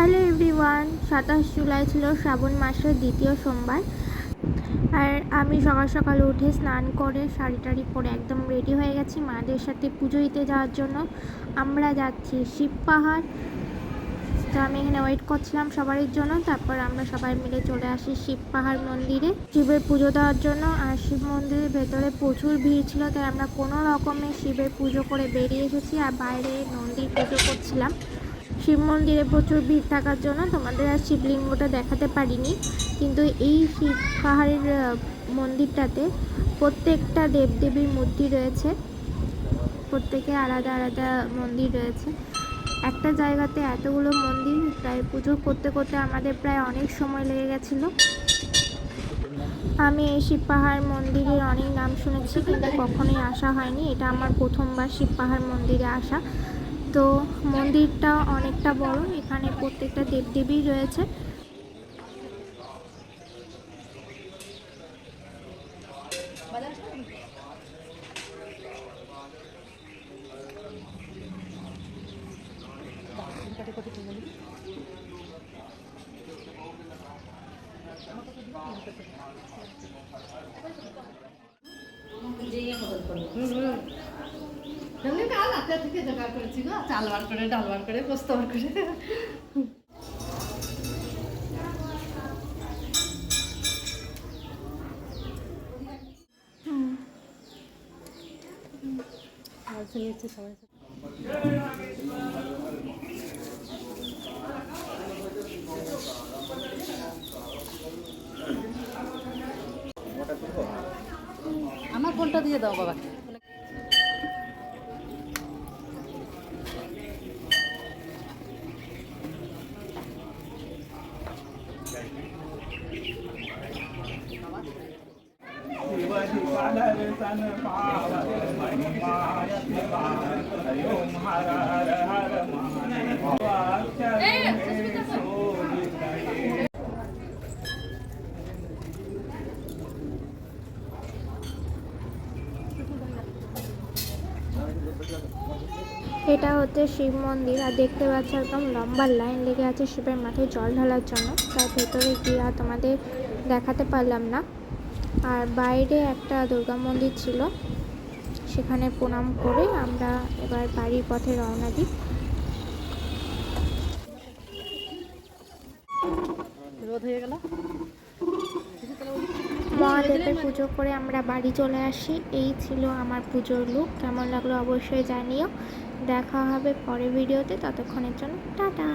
Hello everyone, 27 July ছিল শ্রাবণ মাসের দ্বিতীয় সোমবার। আর আমি সকাল সকাল উঠে স্নান করে শাড়ি টাড়ি পরে একদম রেডি হয়ে গেছি মাদের সাথে পুজো দিতে যাওয়ার জন্য। আমরা যাচ্ছি শিব পাহাড়। তো আমি এখানে ওয়েট করছিলাম সবার জন্য। তারপর আমরা সবাই মিলে চলে আসি শিব পাহাড় মন্দিরে শিবের পুজো দেওয়ার জন্য। আর শিব মন্দিরের ভেতরে প্রচুর ভিড় ছিল, তাই আমরা কোনো রকমে শিবের পুজো করে বেরিয়ে এসেছি। আর বাইরে নন্দীর পুজো করছিলাম। শিব মন্দিরে প্রচুর ভিড় থাকার জন্য তোমাদের আর শিবলিঙ্গটা দেখাতে পারিনি, কিন্তু এই শিব পাহাড়ের মন্দিরটাতে প্রত্যেকটা দেবদেবীর মূর্তি রয়েছে, প্রত্যেকে আলাদা আলাদা মন্দির রয়েছে। একটা জায়গাতে এতগুলো মন্দির, প্রায় পুজো করতে করতে আমাদের প্রায় অনেক সময় লেগে গেছিলো। আমি এই শিব পাহাড় মন্দিরের অনেক নাম শুনেছি, কিন্তু কখনোই আসা হয়নি। এটা আমার প্রথমবার শিব পাহাড় মন্দিরে আসা। তো মন্দিরটা অনেকটা বড়, এখানে প্রত্যেকটা দেবদেবী রয়েছে। থেকে জোগাড় করেছি গো, চাল বার করে, ডাল বার করে, পোস্ত বার করে। সবাই আমার ফোনটা দিয়ে দাও বাবা। এটা হচ্ছে শিব মন্দির, আর দেখতে পাচ্ছি একদম লম্বা লাইন লেগে আছে শিবের মাথায় জল ঢালার জন্য। তার ভেতরে গিয়ে আর তোমাদের দেখাতে পারলাম না। আর বাইরে একটা দুর্গা মন্দির ছিল, সেখানে প্রণাম করে আমরা এবার বাড়ির পথে রওনা দিই। রোদ হয়ে গেল। মহাদেবের পুজো করে আমরা বাড়ি চলে আসি। এই ছিল আমার পুজোর লুক। কেমন লাগলো অবশ্যই জানিও। দেখা হবে পরের ভিডিওতে, ততক্ষণের জন্য টাটা।